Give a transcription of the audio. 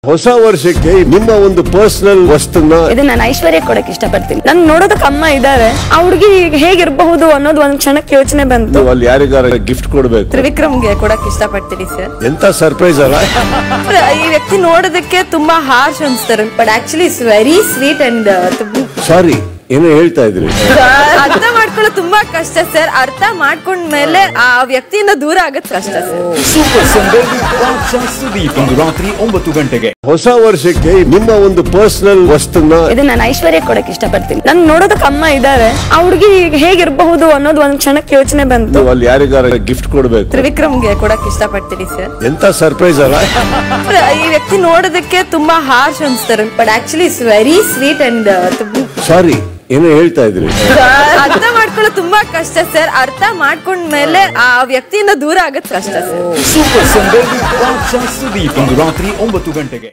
ಹೊಸ ವರ್ಷಕ್ಕೆ ನಿಮ್ಮ ಒಂದು ಪರ್ಸನಲ್ ವಸ್ತುನ ಇದು ನಾನು ಐಶ್ವರ್ಯ ಕೊಡಕ್ಕೆ ಇಷ್ಟಪಡ್ತೀನಿ. ನಾನು ನೋಡೋದಕ್ಕೆ ಅಮ್ಮ ಇದ್ದಾರೆ, ಆ ಹುಡುಗಿ ಹೇಗಿರಬಹುದು ಅನ್ನೋದು ಒಂದ್ ಕ್ಷಣಕ್ಕೆ ಯೋಚನೆ ಬಂತು. ಅಲ್ಲಿ ಯಾರಿಗಾರ ಗಿಫ್ಟ್ ಕೊಡ್ಬೇಕು, ತ್ರಿವಿಕ್ರಮ್ಗೆ ಕೊಡಕ್ಕೆ ಇಷ್ಟಪಡ್ತೀನಿ ಸರ್. ಎಂತ ಸರ್ಪ್ರೈಸ್ ಅಲ್ಲ. ಈ ವ್ಯಕ್ತಿ ನೋಡೋದಕ್ಕೆ ತುಂಬಾ ಹಾರ್ಶ್ ಅನ್ಸ್ತಾರೆ, but actually it's very sweet and sorry ಏನೋ ಹೇಳ್ತಾ ಇದ್ರಿ. ಅರ್ಥ ಮಾಡ್ಕೊಳ್ಳೋದು ತುಂಬಾ ಕಷ್ಟ ಸರ್. ಅರ್ಥ ಮಾಡ್ಕೊಂಡ್ಮೇಲೆ ಆ ವ್ಯಕ್ತಿಯಿಂದ ದೂರ ಆಗದ್ ಕಷ್ಟ ಸರ್. ಸೂಪರ್ ಸಂಡೇ ಸುದೀಪ್ ಇಂದು ರಾತ್ರಿ 9 ಗಂಟೆಗೆ. ಹೊಸ ವರ್ಷಕ್ಕೆ ನಿಮ್ಮ ಒಂದು ಪರ್ಸನಲ್ ವಸ್ತುನ ಇದು ನಾನು ಐಶ್ವರ್ಯ ಕೊಡಕ್ಕೆ ಇಷ್ಟಪಡ್ತೀನಿ. ನಾನು ನೋಡೋದಕ್ಕೆ ಅಮ್ಮ ಇದ್ದಾರೆ, ಆ ಹುಡುಗಿ ಹೇಗಿರಬಹುದು ಅನ್ನೋದು ಒಂದ್ ಕ್ಷಣಕ್ಕೆ ಯೋಚನೆ ಬಂತು. ಅಲ್ಲಿ ಯಾರಿಗಾರ ಗಿಫ್ಟ್ ಕೊಡ್ಬೇಕು, ತ್ರಿವಿಕ್ರಮ್ಗೆ ಕೊಡಕ್ಕೆ ಇಷ್ಟಪಡ್ತೀನಿ ಸರ್. ಎಂತ ಸರ್ಪ್ರೈಸ್ ಅಲ್ಲ. ಈ ವ್ಯಕ್ತಿ ನೋಡೋದಕ್ಕೆ ತುಂಬಾ ಹಾರ್ಶ್ ಅನ್ಸ್ತಾರೆ, but actually it's very sweet and sorry ಏನೋ ಹೇಳ್ತಾ ಇದ್ರಿ. ಅರ್ಥ ಮಾಡ್ಕೊಳ್ಳೋದು ತುಂಬಾ ಕಷ್ಟ ಸರ್. ಅರ್ಥ ಮಾಡ್ಕೊಂಡ್ಮೇಲೆ ಆ ವ್ಯಕ್ತಿಯಿಂದ ದೂರ ಆಗದ್ ಕಷ್ಟ ಸರ್. ಸೂಪರ್ ಸಂಡೇ ಸುದೀಪ್ ಇಂದು ರಾತ್ರಿ 9 ಗಂಟೆಗೆ.